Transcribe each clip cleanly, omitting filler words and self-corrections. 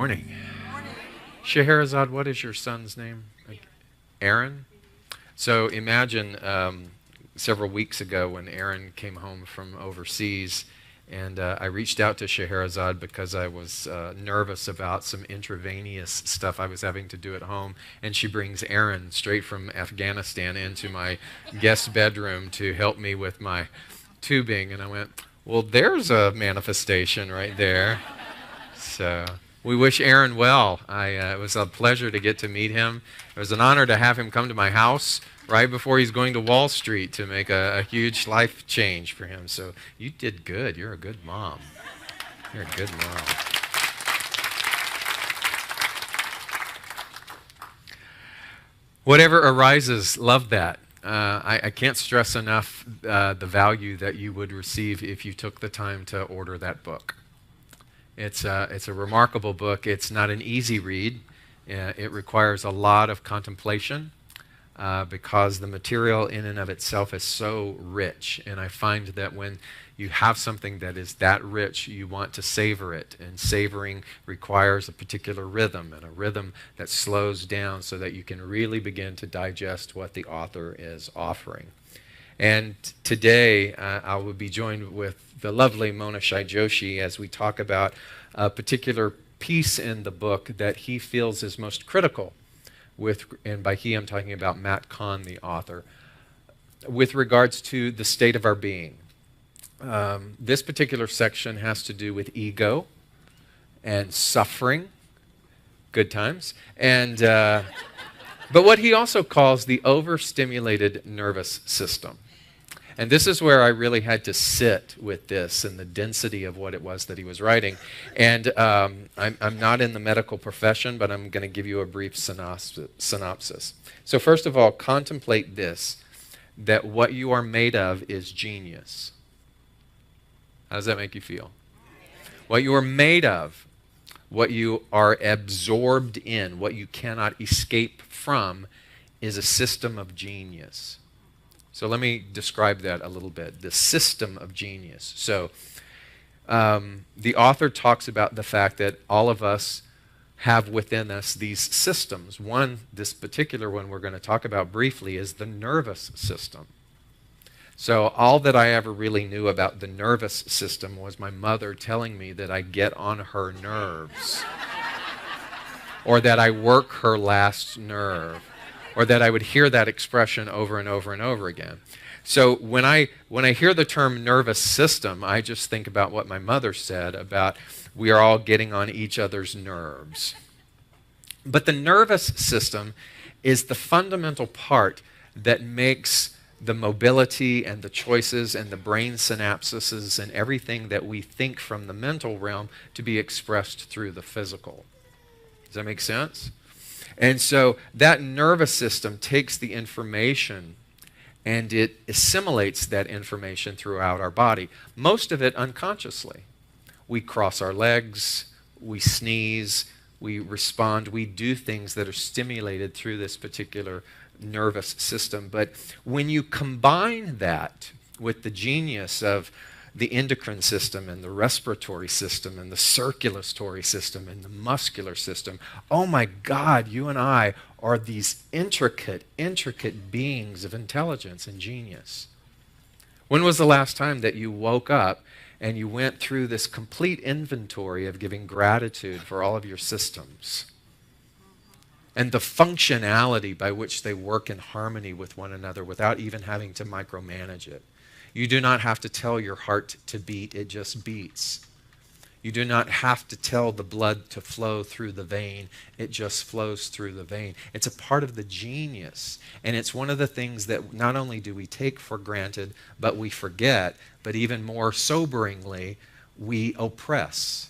Morning. Scheherazade, what is your son's name? Aaron? So imagine several weeks ago when Aaron came home from overseas, and I reached out to Scheherazade because I was nervous about some intravenous stuff I was having to do at home, and she brings Aaron straight from Afghanistan into my guest bedroom to help me with my tubing, and I went, well, there's a manifestation right there. So we wish Aaron well. It was a pleasure to get to meet him. It was an honor to have him come to my house right before he's going to Wall Street to make a huge life change for him. So you did good. You're a good mom. You're a good mom. Whatever arises, love that. I can't stress enough the value that you would receive if you took the time to order that book. It's a remarkable book. It's not an easy read. It requires a lot of contemplation because the material in and of itself is so rich. And I find that when you have something that is that rich, you want to savor it. And savoring requires a particular rhythm, and a rhythm that slows down so that you can really begin to digest what the author is offering. And today, I will be joined with the lovely Mona Shah Joshi as we talk about a particular piece in the book that he feels is most critical and by he I'm talking about Matt Kahn, the author, with regards to the state of our being. This particular section has to do with ego and suffering, good times, and but what he also calls the overstimulated nervous system. And this is where I really had to sit with this and the density of what it was that he was writing. And I'm not in the medical profession, but I'm going to give you a brief synopsis. So first of all, contemplate this, that what you are made of is genius. How does that make you feel? What you are made of, what you are absorbed in, what you cannot escape from, is a system of genius. So let me describe that a little bit, the system of genius. So the author talks about the fact that all of us have within us these systems. One, this particular one we're going to talk about briefly, is the nervous system. So all that I ever really knew about the nervous system was my mother telling me that I get on her nerves, or that I work her last nerve, or that I would hear that expression over and over and over again. So when I hear the term nervous system, I just think about what my mother said about we are all getting on each other's nerves. But the nervous system is the fundamental part that makes the mobility and the choices and the brain synapses and everything that we think from the mental realm to be expressed through the physical. Does that make sense? And so that nervous system takes the information and it assimilates that information throughout our body, most of it unconsciously. We cross our legs, we sneeze, we respond, we do things that are stimulated through this particular nervous system. But when you combine that with the genius of the endocrine system and the respiratory system and the circulatory system and the muscular system, oh my God, you and I are these intricate beings of intelligence and genius. When was the last time that you woke up and you went through this complete inventory of giving gratitude for all of your systems and the functionality by which they work in harmony with one another without even having to micromanage it? You do not have to tell your heart to beat, it just beats. You do not have to tell the blood to flow through the vein, it just flows through the vein. It's a part of the genius, and it's one of the things that not only do we take for granted, but we forget, but even more soberingly, we oppress.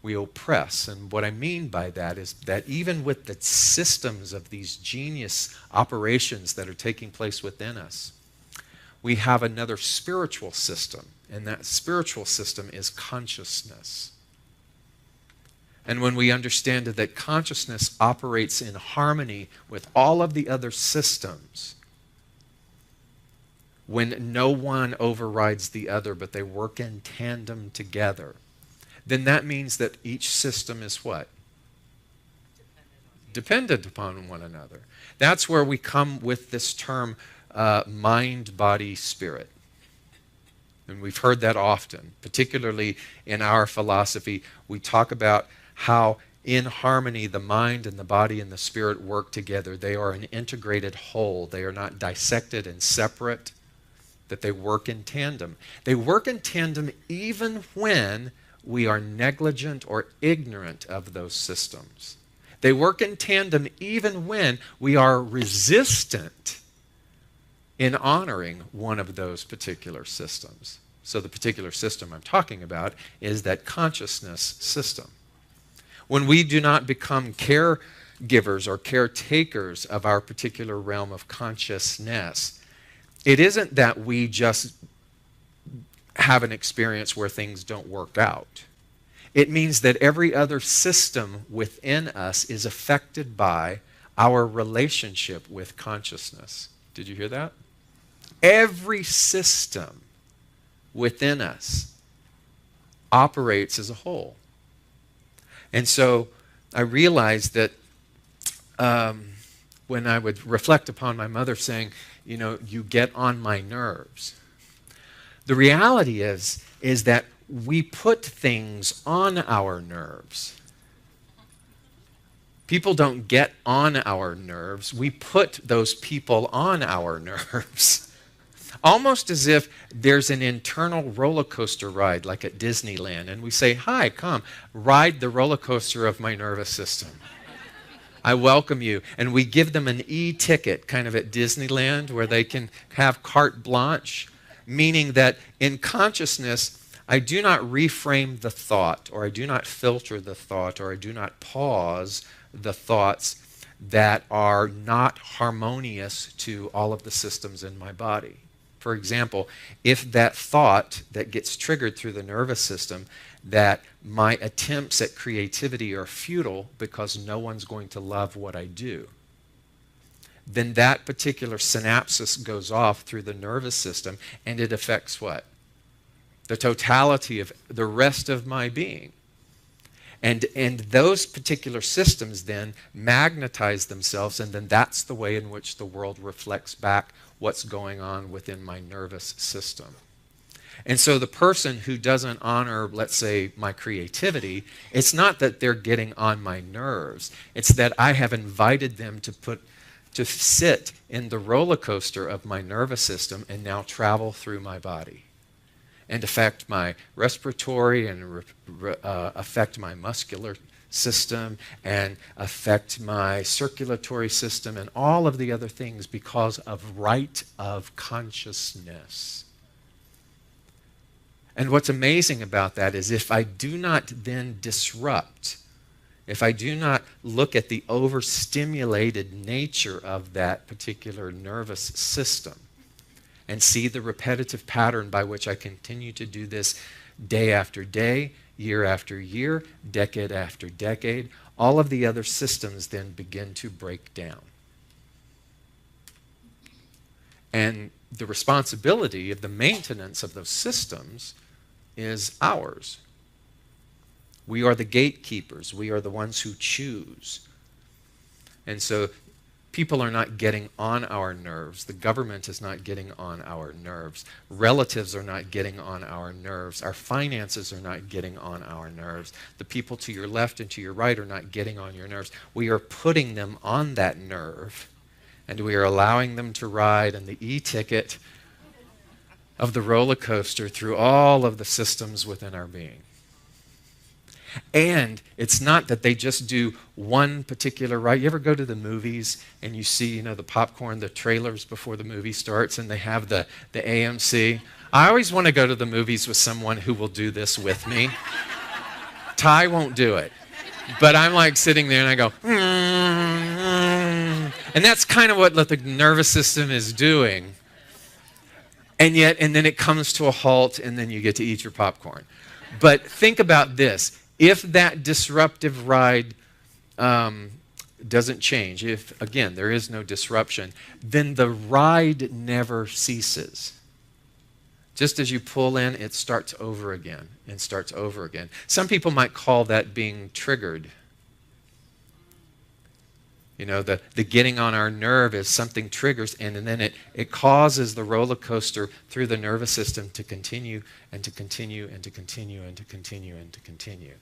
We oppress, and what I mean by that is that even with the systems of these genius operations that are taking place within us, we have another spiritual system, and that spiritual system is consciousness. And when we understand that consciousness operates in harmony with all of the other systems, when no one overrides the other, but they work in tandem together, then that means that each system is what? Dependent upon one another. That's where we come with this term mind, body, spirit. And we've heard that often, particularly in our philosophy. We talk about how in harmony the mind and the body and the spirit work together. They are an integrated whole. They are not dissected and separate, that they work in tandem. They work in tandem even when we are negligent or ignorant of those systems. They work in tandem even when we are resistant in honoring one of those particular systems. So the particular system I'm talking about is that consciousness system. When we do not become caregivers or caretakers of our particular realm of consciousness, it isn't that we just have an experience where things don't work out. It means that every other system within us is affected by our relationship with consciousness. Did you hear that? Every system within us operates as a whole. And so I realized that when I would reflect upon my mother saying, you know, you get on my nerves. The reality is that we put things on our nerves. People don't get on our nerves. We put those people on our nerves. Almost as if there's an internal roller coaster ride like at Disneyland, and we say, hi, come, ride the roller coaster of my nervous system. I welcome you. And we give them an e-ticket kind of at Disneyland where they can have carte blanche, meaning that in consciousness, I do not reframe the thought, or I do not filter the thought, or I do not pause the thoughts that are not harmonious to all of the systems in my body. For example, if that thought that gets triggered through the nervous system that my attempts at creativity are futile because no one's going to love what I do, then that particular synapsis goes off through the nervous system and it affects what? The totality of the rest of my being. And those particular systems then magnetize themselves, and then that's the way in which the world reflects back what's going on within my nervous system. And so the person who doesn't honor, let's say, my creativity, it's not that they're getting on my nerves. It's that I have invited them to sit in the roller coaster of my nervous system and now travel through my body and affect my respiratory and affect my muscular system and affect my circulatory system and all of the other things because of right of consciousness. And what's amazing about that is if I do not then disrupt, if I do not look at the overstimulated nature of that particular nervous system and see the repetitive pattern by which I continue to do this day after day, year after year, decade after decade, all of the other systems then begin to break down. And the responsibility of the maintenance of those systems is ours. We are the gatekeepers. We are the ones who choose. And so people are not getting on our nerves. The government is not getting on our nerves. Relatives are not getting on our nerves. Our finances are not getting on our nerves. The people to your left and to your right are not getting on your nerves. We are putting them on that nerve, and we are allowing them to ride in the e-ticket of the roller coaster through all of the systems within our being. And it's not that they just do one particular ride. You ever go to the movies and you see, the popcorn, the trailers before the movie starts, and they have the AMC? I always want to go to the movies with someone who will do this with me. Ty won't do it. But I'm like sitting there and I go, and that's kind of what the nervous system is doing. And then it comes to a halt, and then you get to eat your popcorn. But think about this. If that disruptive ride doesn't change, if, again, there is no disruption, then the ride never ceases. Just as you pull in, it starts over again and starts over again. Some people might call that being triggered. You know, the getting on our nerve is something triggers, and then it causes the roller coaster through the nervous system to continue and to continue and to continue and to continue and to continue.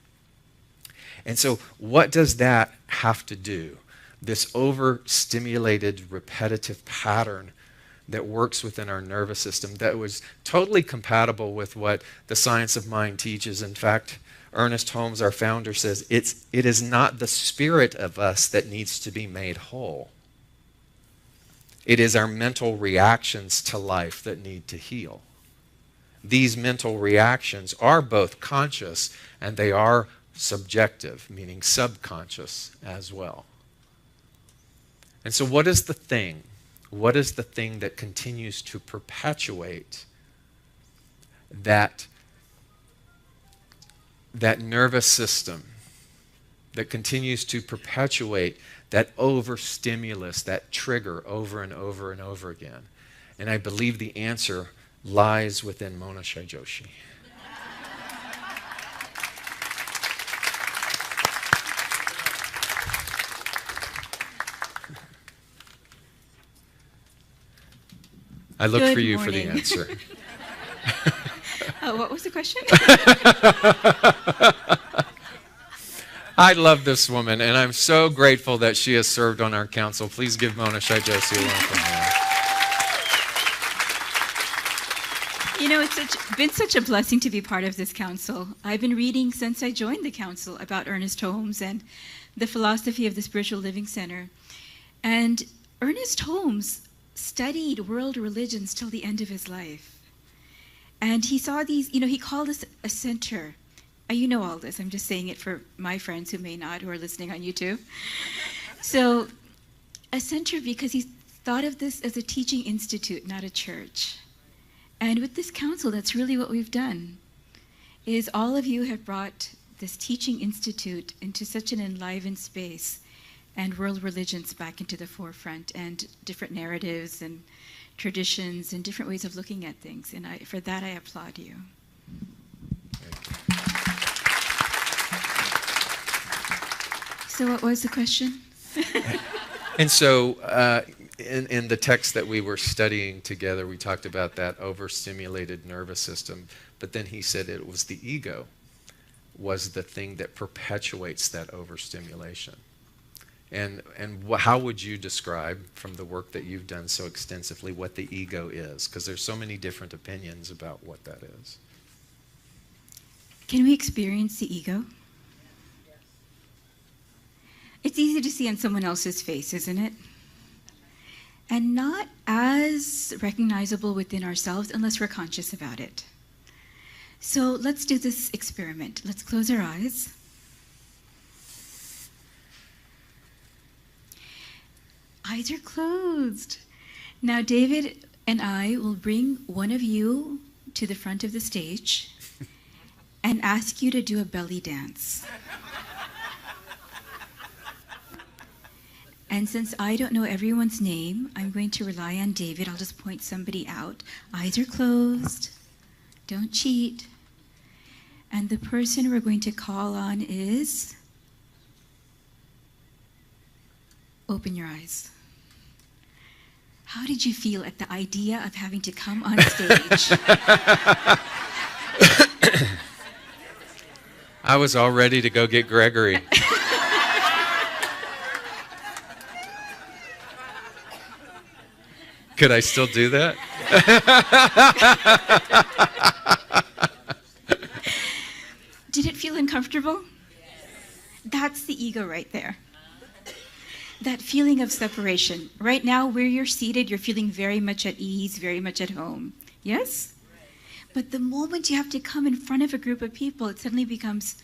And so what does that have to do? This overstimulated, repetitive pattern that works within our nervous system that was totally compatible with what the science of mind teaches. In fact, Ernest Holmes, our founder, says it is not the spirit of us that needs to be made whole. It is our mental reactions to life that need to heal. These mental reactions are both conscious and they are subjective, meaning subconscious as well. And so what is the thing? What is the thing that continues to perpetuate that nervous system, that continues to perpetuate that overstimulus, that trigger over and over and over again? And I believe the answer lies within Mona Shah Joshi. I look Good for you morning. for the answer. What was the question? I love this woman, and I'm so grateful that she has served on our council. Please give Mona Shah Joshi a welcome. You know, it's been such a blessing to be part of this council. I've been reading since I joined the council about Ernest Holmes and the philosophy of the Spiritual Living Center. And Ernest Holmes studied world religions till the end of his life. And he saw these, you know, he called us a center. You know all this. I'm just saying it for my friends who may not, who are listening on YouTube. So a center because he thought of this as a teaching institute, not a church. And with this council, that's really what we've done, is all of you have brought this teaching institute into such an enlivened space and world religions back into the forefront and different narratives and traditions and different ways of looking at things. And for that, I applaud you. So what was the question? And so in the text that we were studying together, we talked about that overstimulated nervous system, but then he said it was the ego was the thing that perpetuates that overstimulation. And how would you describe, from the work that you've done so extensively, what the ego is? Because there's so many different opinions about what that is. Can we experience the ego? It's easy to see on someone else's face, isn't it? And not as recognizable within ourselves unless we're conscious about it. So let's do this experiment. Let's close our eyes. Eyes are closed. Now David and I will bring one of you to the front of the stage and ask you to do a belly dance. And since I don't know everyone's name, I'm going to rely on David. I'll just point somebody out. Eyes are closed. Don't cheat. And the person we're going to call on is... Open your eyes. How did you feel at the idea of having to come on stage? I was all ready to go get Gregory. Could I still do that? Did it feel uncomfortable? That's the ego right there. That feeling of separation. Right now, where you're seated, you're feeling very much at ease, very much at home. Yes? But the moment you have to come in front of a group of people, it suddenly becomes,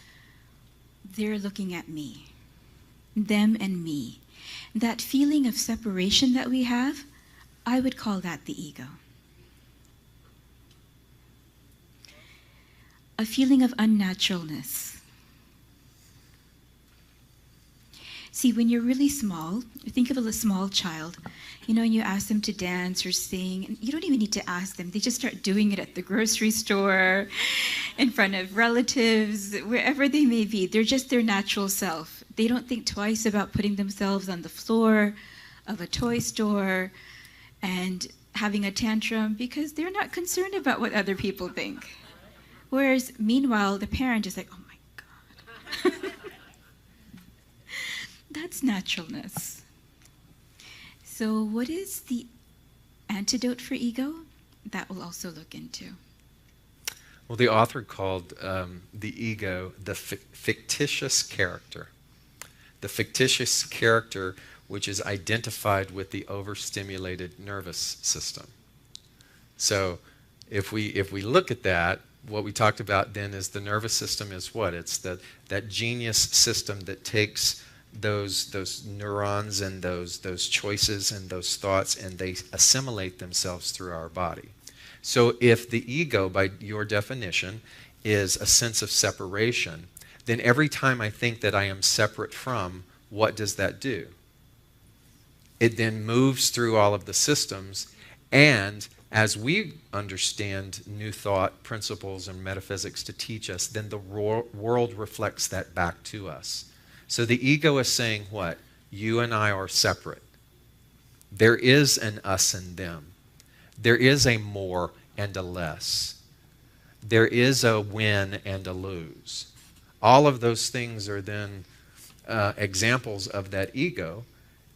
they're looking at me. Them and me. That feeling of separation that we have, I would call that the ego. A feeling of unnaturalness. See, when you're really small, think of a small child. You know, and you ask them to dance or sing, and you don't even need to ask them. They just start doing it at the grocery store, in front of relatives, wherever they may be. They're just their natural self. They don't think twice about putting themselves on the floor of a toy store and having a tantrum because they're not concerned about what other people think. Whereas, meanwhile, the parent is like, oh my God. That's naturalness. So what is the antidote for ego? That we'll also look into. Well, the author called the ego the fictitious character. The fictitious character which is identified with the overstimulated nervous system. So if we look at that, what we talked about then is the nervous system is what? It's that genius system that takes those neurons and those choices and those thoughts, and they assimilate themselves through our body. So if the ego, by your definition, is a sense of separation, then every time I think that I am separate from, what does that do? It then moves through all of the systems, and as we understand new thought principles and metaphysics to teach us, then the world reflects that back to us. So the ego is saying what? You and I are separate. There is an us and them. There is a more and a less. There is a win and a lose. All of those things are then examples of that ego.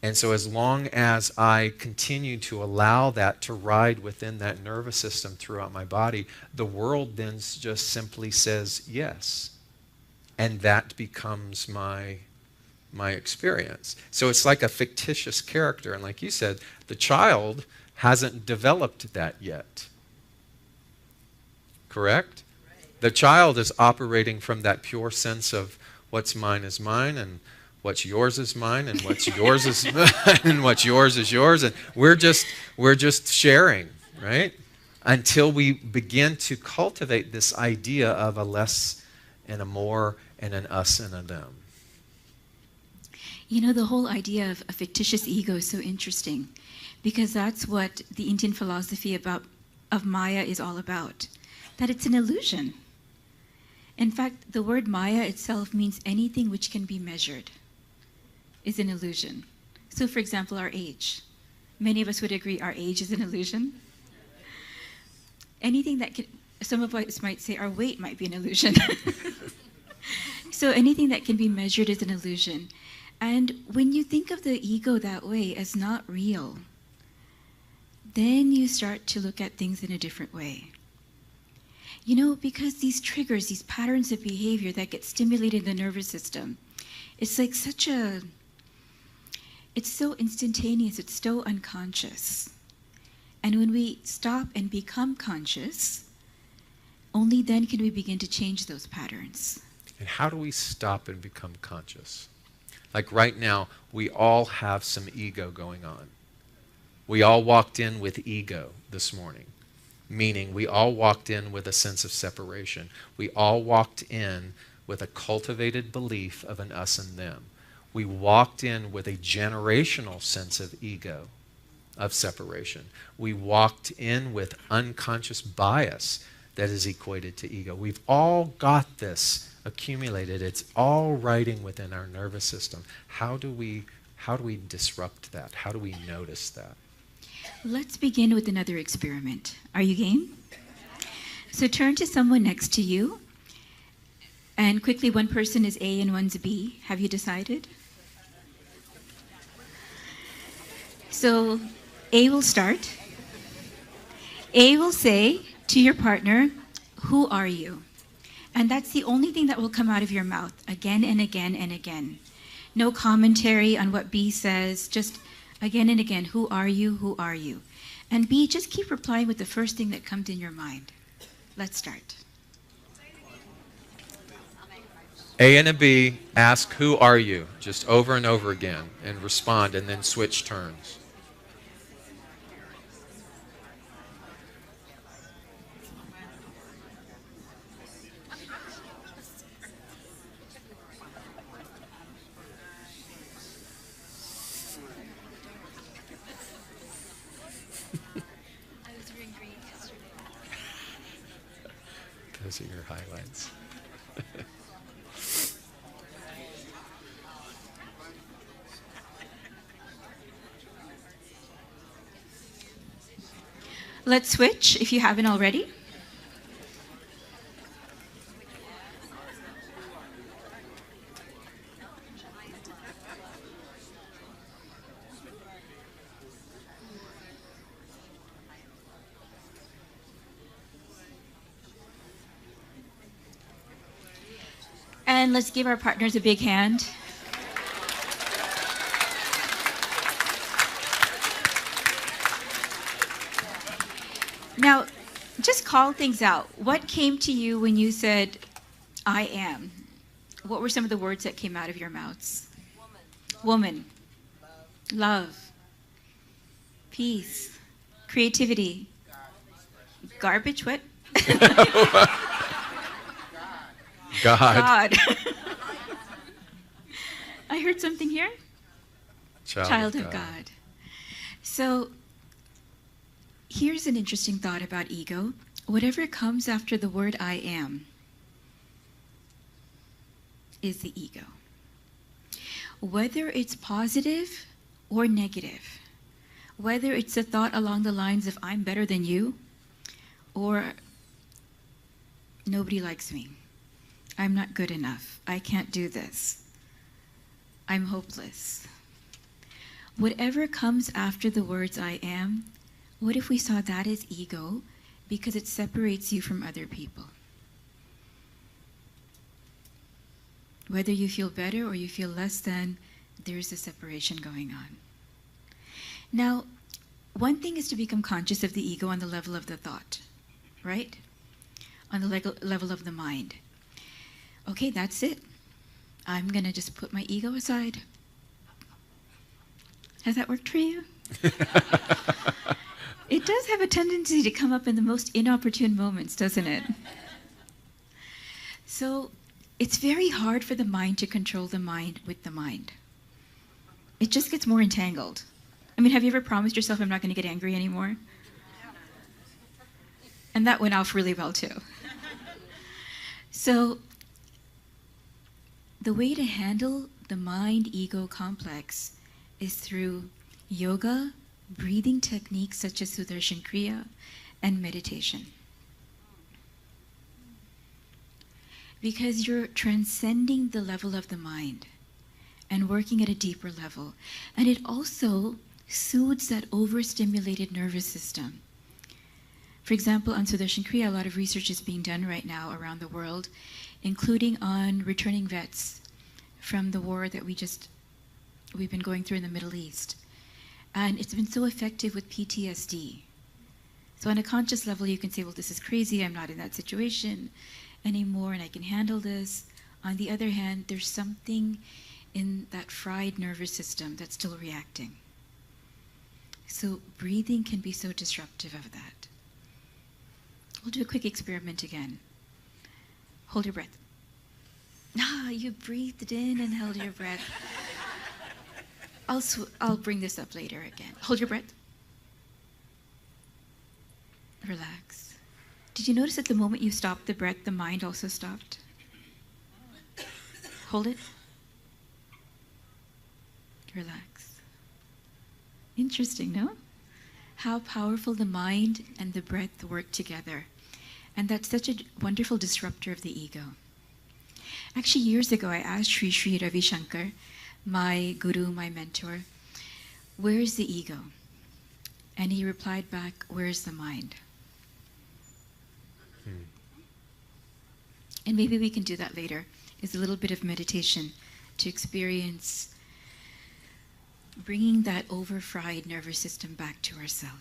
And so as long as I continue to allow that to ride within that nervous system throughout my body, the world then just simply says yes. And that becomes my experience. So it's like a fictitious character. And like you said, the child hasn't developed that yet. Correct? The child is operating from that pure sense of what's mine is mine, and what's yours is mine, and what's yours is and what's yours is yours, and we're just sharing, right? Until we begin to cultivate this idea of a less and a more and an us and a them. You know, the whole idea of a fictitious ego is so interesting because that's what the Indian philosophy of Maya is all about, that it's an illusion. In fact, the word Maya itself means anything which can be measured is an illusion. So, for example, our age. Many of us would agree our age is an illusion. Anything that can, some of us might say our weight might be an illusion. So anything that can be measured is an illusion. And when you think of the ego that way as not real, then you start to look at things in a different way. You know, because these triggers, these patterns of behavior that get stimulated in the nervous system, it's like it's so instantaneous, it's so unconscious. And when we stop and become conscious, only then can we begin to change those patterns. And how do we stop and become conscious? Like right now, we all have some ego going on. We all walked in with ego this morning. Meaning we all walked in with a sense of separation. We all walked in with a cultivated belief of an us and them. We walked in with a generational sense of ego, of separation. We walked in with unconscious bias that is equated to ego. We've all got this accumulated. It's all riding within our nervous system. How do we disrupt that? How do we notice that? Let's begin with another experiment. Are you game? So turn to someone next to you. And quickly, one person is A and one's B. Have you decided? So A will start. A will say to your partner, "Who are you?" And that's the only thing that will come out of your mouth again and again and again. No commentary on what B says, just again and again, "Who are you? Who are you?" And B, just keep replying with the first thing that comes in your mind. Let's start. A and a B ask, "Who are you?" just over and over again, and respond, and then switch turns. Those are your highlights. Let's switch if you haven't already. And let's give our partners a big hand. Now, just call things out. What came to you when you said, I am? What were some of the words that came out of your mouths? Woman. Love. Peace. Creativity. Garbage, what? God. God. I heard something here. Child of God. So here's an interesting thought about ego. Whatever comes after the word I am is the ego. Whether it's positive or negative, whether it's a thought along the lines of I'm better than you, or nobody likes me, I'm not good enough, I can't do this, I'm hopeless. Whatever comes after the words I am, what if we saw that as ego because it separates you from other people? Whether you feel better or you feel less than, there's a separation going on. Now, one thing is to become conscious of the ego on the level of the thought, right? On the level of the mind. Okay, that's it. I'm going to just put my ego aside. Has that worked for you? It does have a tendency to come up in the most inopportune moments, doesn't it? So it's very hard for the mind to control the mind with the mind. It just gets more entangled. I mean, have you ever promised yourself I'm not going to get angry anymore? And that went off really well too. So the way to handle the mind-ego complex is through yoga, breathing techniques such as Sudarshan Kriya, and meditation. Because you're transcending the level of the mind and working at a deeper level. And it also soothes that overstimulated nervous system. For example, on Sudarshan Kriya, a lot of research is being done right now around the world, including on returning vets from the war that we've been going through in the Middle East. And it's been so effective with PTSD. So on a conscious level, you can say, well, this is crazy, I'm not in that situation anymore, and I can handle this. On the other hand, there's something in that fried nervous system that's still reacting. So breathing can be so disruptive of that. We'll do a quick experiment again. Hold your breath. You breathed in and held your breath. I'll bring this up later again. Hold your breath. Relax. Did you notice at the moment you stopped the breath, the mind also stopped? Hold it. Relax. Interesting, no? How powerful the mind and the breath work together. And that's such a wonderful disruptor of the ego. Actually, years ago, I asked Sri Ravi Shankar, my guru, my mentor, where's the ego? And he replied back, where's the mind? And maybe we can do that later, is a little bit of meditation to experience bringing that over-fried nervous system back to ourselves.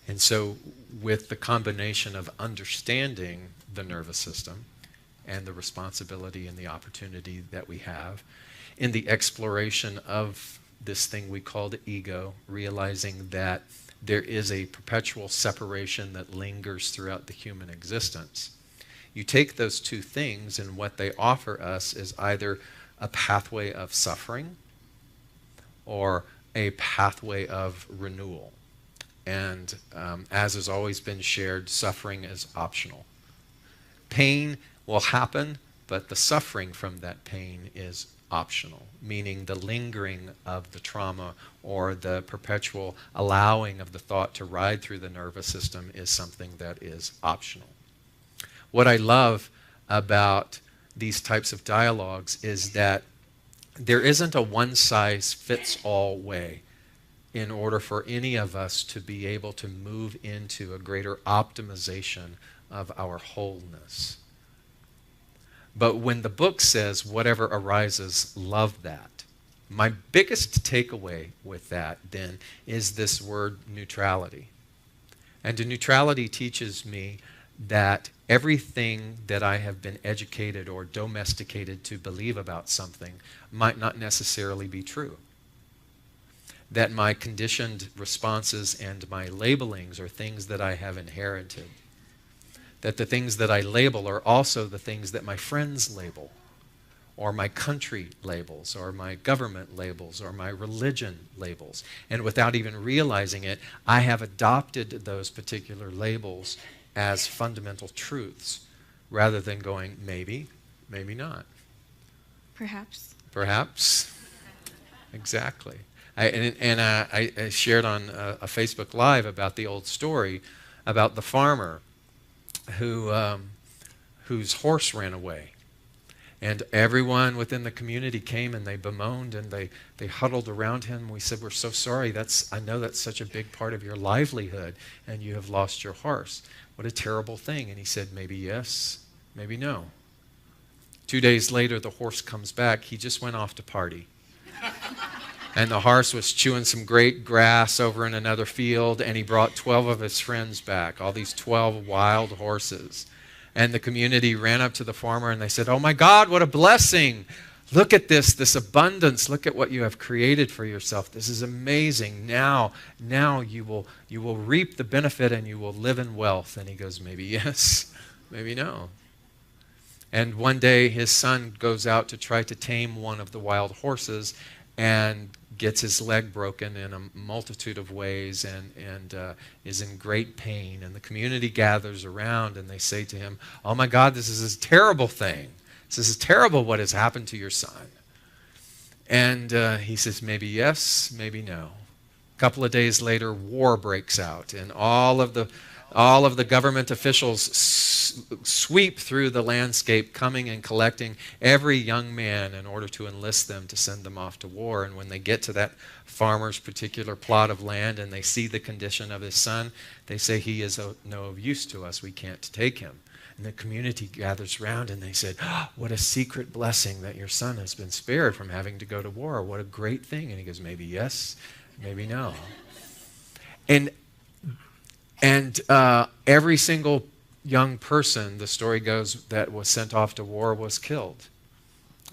And so with the combination of understanding the nervous system and the responsibility and the opportunity that we have in the exploration of this thing we call the ego, realizing that there is a perpetual separation that lingers throughout the human existence. You take those two things and what they offer us is either a pathway of suffering or a pathway of renewal. And as has always been shared, suffering is optional. Pain will happen, but the suffering from that pain is optional, meaning the lingering of the trauma or the perpetual allowing of the thought to ride through the nervous system is something that is optional. What I love about these types of dialogues is that there isn't a one-size-fits-all way in order for any of us to be able to move into a greater optimization of our wholeness. But when the book says, whatever arises, love that, my biggest takeaway with that then is this word neutrality. And neutrality teaches me that everything that I have been educated or domesticated to believe about something might not necessarily be true. That my conditioned responses and my labelings are things that I have inherited. That the things that I label are also the things that my friends label, or my country labels, or my government labels, or my religion labels. And without even realizing it, I have adopted those particular labels as fundamental truths, rather than going, maybe, maybe not. Perhaps. Perhaps. Exactly. I shared on a Facebook Live about the old story about the farmer whose horse ran away. And everyone within the community came and they bemoaned and they huddled around him. We said, we're so sorry. I know that's such a big part of your livelihood and you have lost your horse. What a terrible thing. And he said, maybe yes, maybe no. 2 days later, the horse comes back. He just went off to party. And the horse was chewing some great grass over in another field, and he brought 12 of his friends back, all these 12 wild horses. And the community ran up to the farmer and they said, oh my God, what a blessing. Look at this abundance. Look at what you have created for yourself. This is amazing. Now you will reap the benefit and you will live in wealth. And he goes, maybe yes, maybe no. And one day his son goes out to try to tame one of the wild horses and gets his leg broken in a multitude of ways and is in great pain. And the community gathers around and they say to him, oh my God, this is a terrible thing. This is terrible what has happened to your son. And he says, maybe yes, maybe no. A couple of days later, war breaks out, and all of the government officials sweep through the landscape, coming and collecting every young man in order to enlist them to send them off to war. And when they get to that farmer's particular plot of land and they see the condition of his son, they say, he is no use to us. We can't take him. And the community gathers around and they said, oh, what a secret blessing that your son has been spared from having to go to war. What a great thing. And he goes, maybe yes, maybe no. And every single young person, the story goes, that was sent off to war was killed.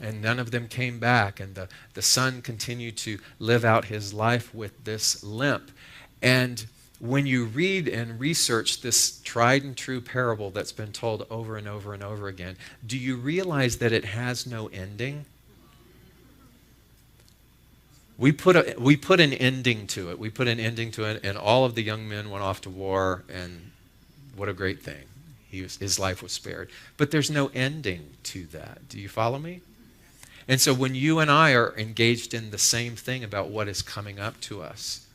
And none of them came back. And the son continued to live out his life with this limp. And when you read and research this tried and true parable that's been told over and over and over again, do you realize that it has no ending? We put an ending to it. We put an ending to it, and all of the young men went off to war, and what a great thing. His life was spared. But there's no ending to that. Do you follow me? And so when you and I are engaged in the same thing about what is coming up to us,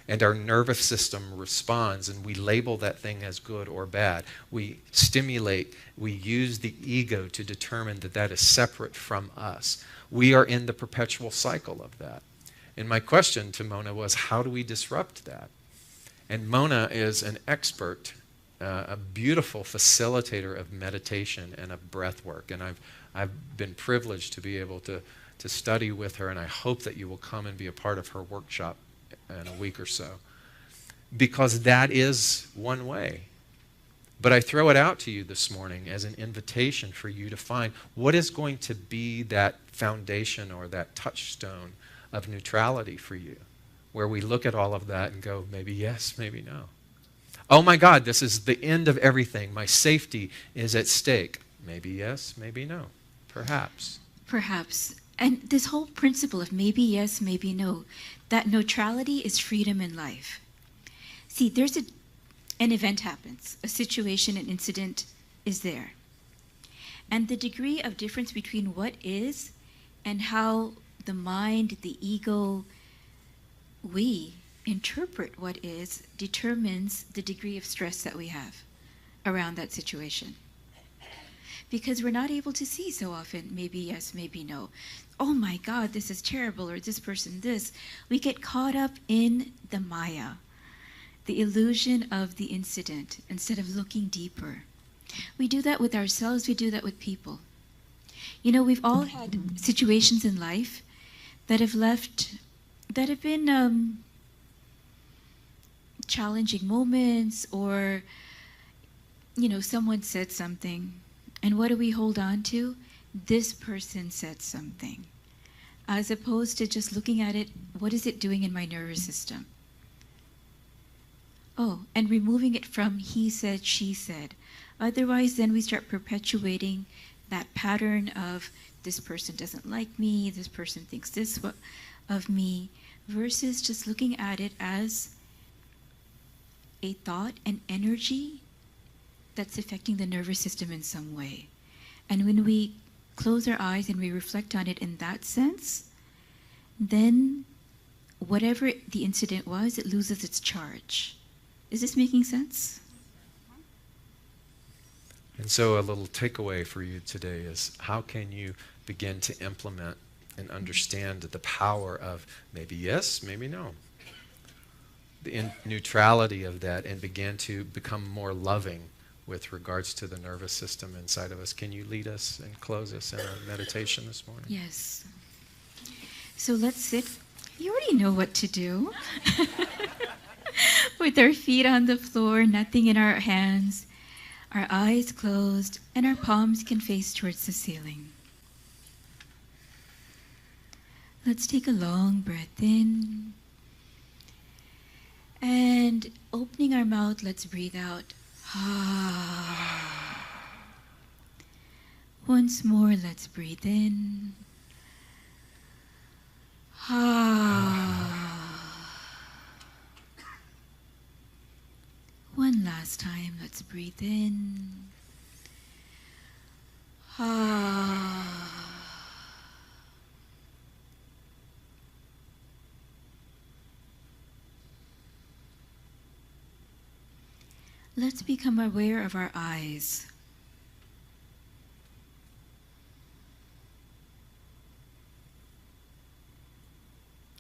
and our nervous system responds, and we label that thing as good or bad, we stimulate, we use the ego to determine that that is separate from us. We are in the perpetual cycle of that. And my question to Mona was, how do we disrupt that? And Mona is an expert, a beautiful facilitator of meditation and of breath work. And I've been privileged to be able to study with her, and I hope that you will come and be a part of her workshop in a week or so. Because that is one way. But I throw it out to you this morning as an invitation for you to find what is going to be that foundation or that touchstone of neutrality for you, where we look at all of that and go, maybe yes, maybe no. Oh my God, this is the end of everything. My safety is at stake. Maybe yes, maybe no. Perhaps. Perhaps. And this whole principle of maybe yes, maybe no, that neutrality is freedom in life. See, an event happens, a situation, an incident is there. And the degree of difference between what is and how the mind, the ego, we interpret what is determines the degree of stress that we have around that situation. Because we're not able to see so often, maybe yes, maybe no. Oh my God, this is terrible, or this person this. We get caught up in the Maya, the illusion of the incident, instead of looking deeper. We do that with ourselves, we do that with people. You know, we've all had situations in life that have been challenging moments, or, you know, someone said something. And what do we hold on to? This person said something. As opposed to just looking at it, what is it doing in my nervous system? Oh, and removing it from he said, she said. Otherwise, then we start perpetuating that pattern of this person doesn't like me, this person thinks this of me, versus just looking at it as a thought, an energy that's affecting the nervous system in some way. And when we close our eyes and we reflect on it in that sense, then whatever the incident was, it loses its charge. Is this making sense? And so a little takeaway for you today is, how can you begin to implement and understand the power of maybe yes, maybe no? The neutrality of that, and begin to become more loving with regards to the nervous system inside of us. Can you lead us and close us in a meditation this morning? Yes. So let's sit. You already know what to do. With our feet on the floor, nothing in our hands, our eyes closed, and our palms can face towards the ceiling. Let's take a long breath in. And opening our mouth, let's breathe out. Once more, let's breathe in. One last time, let's breathe in. Let's become aware of our eyes.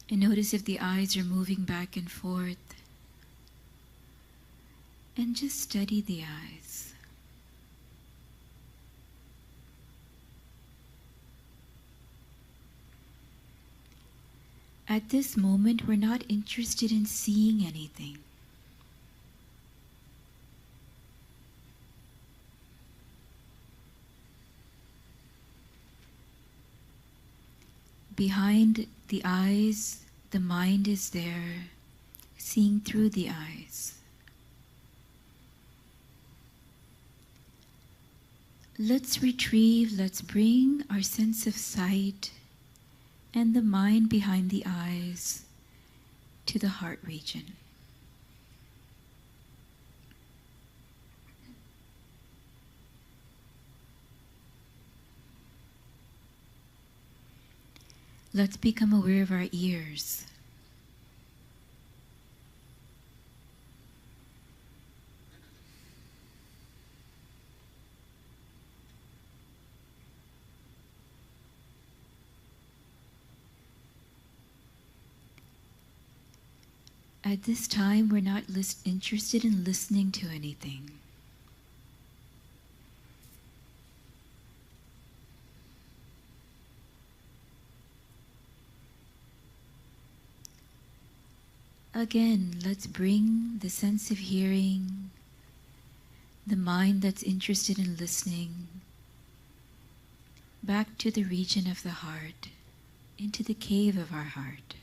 And notice if the eyes are moving back and forth. And just steady the eyes. At this moment, we're not interested in seeing anything. Behind the eyes, the mind is there, seeing through the eyes. Let's retrieve, let's bring our sense of sight and the mind behind the eyes to the heart region. Let's become aware of our ears. At this time, we're not interested in listening to anything. Again, let's bring the sense of hearing, the mind that's interested in listening, back to the region of the heart, into the cave of our heart.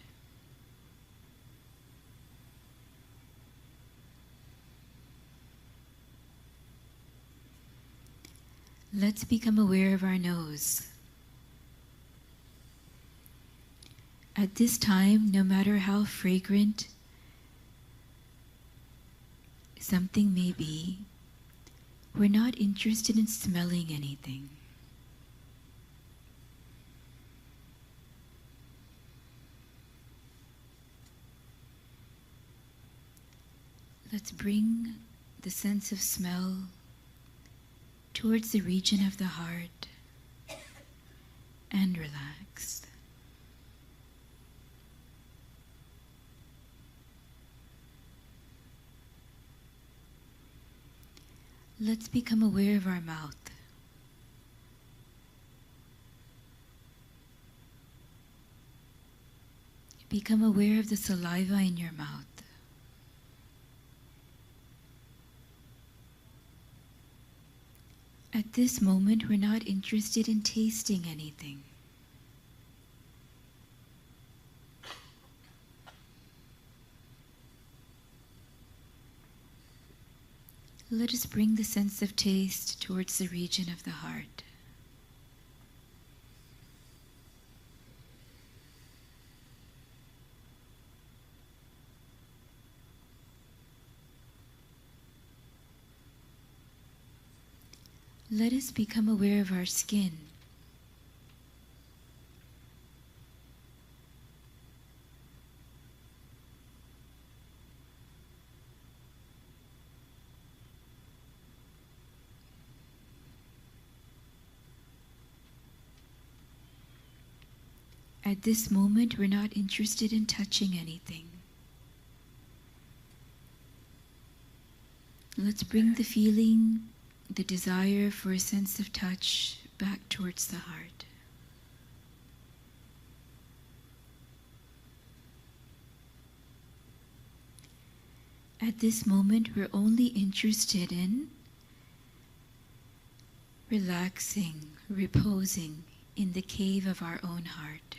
Let's become aware of our nose. At this time, no matter how fragrant something may be, we're not interested in smelling anything. Let's bring the sense of smell towards the region of the heart and relax. Let's become aware of our mouth. Become aware of the saliva in your mouth. At this moment, we're not interested in tasting anything. Let us bring the sense of taste towards the region of the heart. Let us become aware of our skin. At this moment, we're not interested in touching anything. Let's bring the feeling, the desire for a sense of touch back towards the heart. At this moment, we're only interested in relaxing, reposing in the cave of our own heart.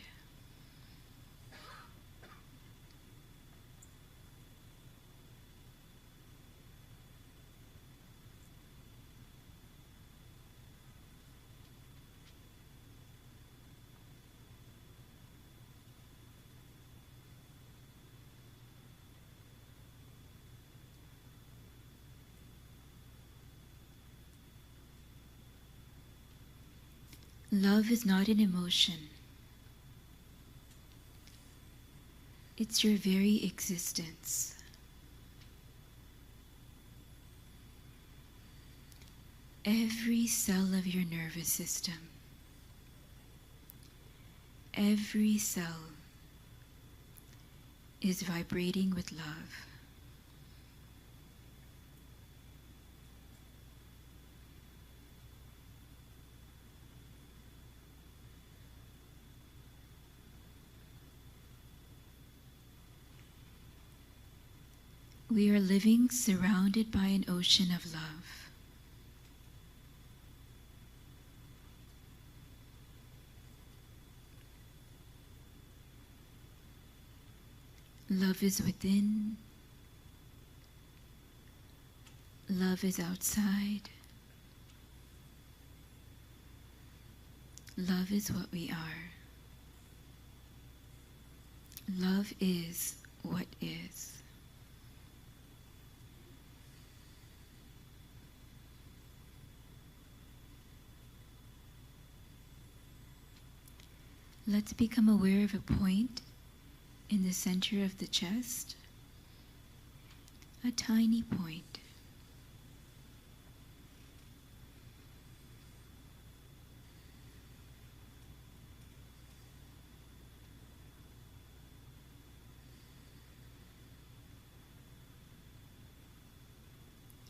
Love is not an emotion. It's your very existence. Every cell of your nervous system, every cell is vibrating with love. We are living surrounded by an ocean of love. Love is within. Love is outside. Love is what we are. Love is what is. Let's become aware of a point in the center of the chest, a tiny point.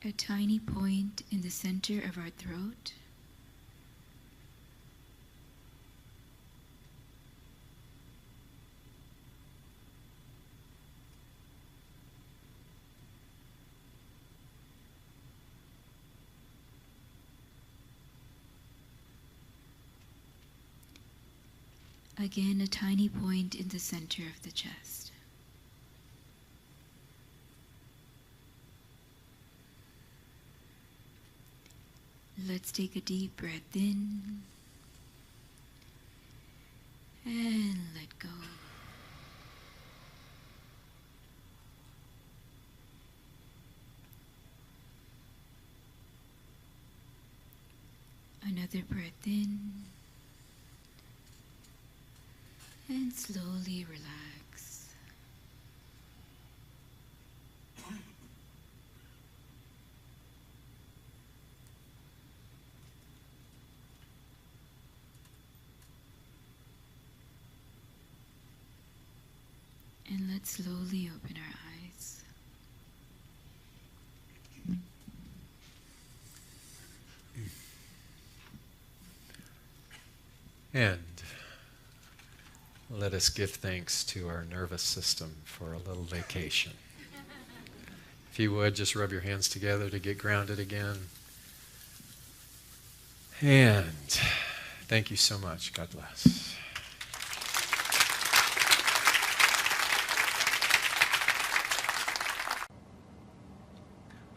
A tiny point in the center of our throat. Again, a tiny point in the center of the chest. Let's take a deep breath in and let go. Another breath in and slowly relax. Let's slowly open our eyes. And let us give thanks to our nervous system for a little vacation. If you would, just rub your hands together to get grounded again. And thank you so much. God bless.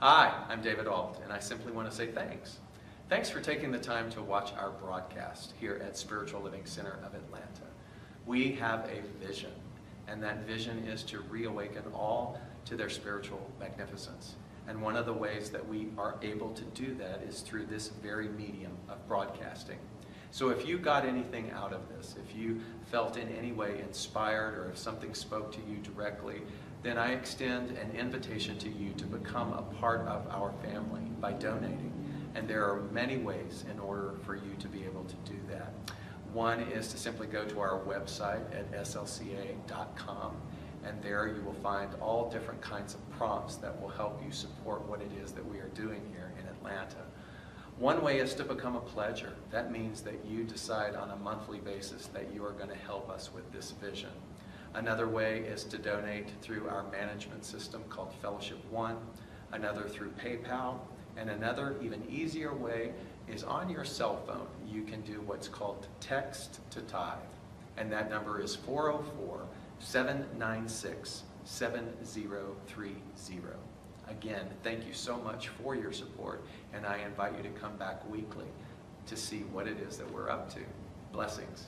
Hi, I'm David Alt, and I simply want to say thanks. Thanks for taking the time to watch our broadcast here at Spiritual Living Center of Atlanta. We have a vision, and that vision is to reawaken all to their spiritual magnificence. And one of the ways that we are able to do that is through this very medium of broadcasting. So if you got anything out of this, if you felt in any way inspired, or if something spoke to you directly, then I extend an invitation to you to become a part of our family by donating. And there are many ways in order for you to be able to do that. One is to simply go to our website at slca.com, and there you will find all different kinds of prompts that will help you support what it is that we are doing here in Atlanta. One way is to become a pledger. That means that you decide on a monthly basis that you are going to help us with this vision. Another way is to donate through our management system called Fellowship One, another through PayPal, and another even easier way is on your cell phone. You can do what's called text to tithe, and that number is 404-796-7030. Again, thank you so much for your support, and I invite you to come back weekly to see what it is that we're up to. Blessings.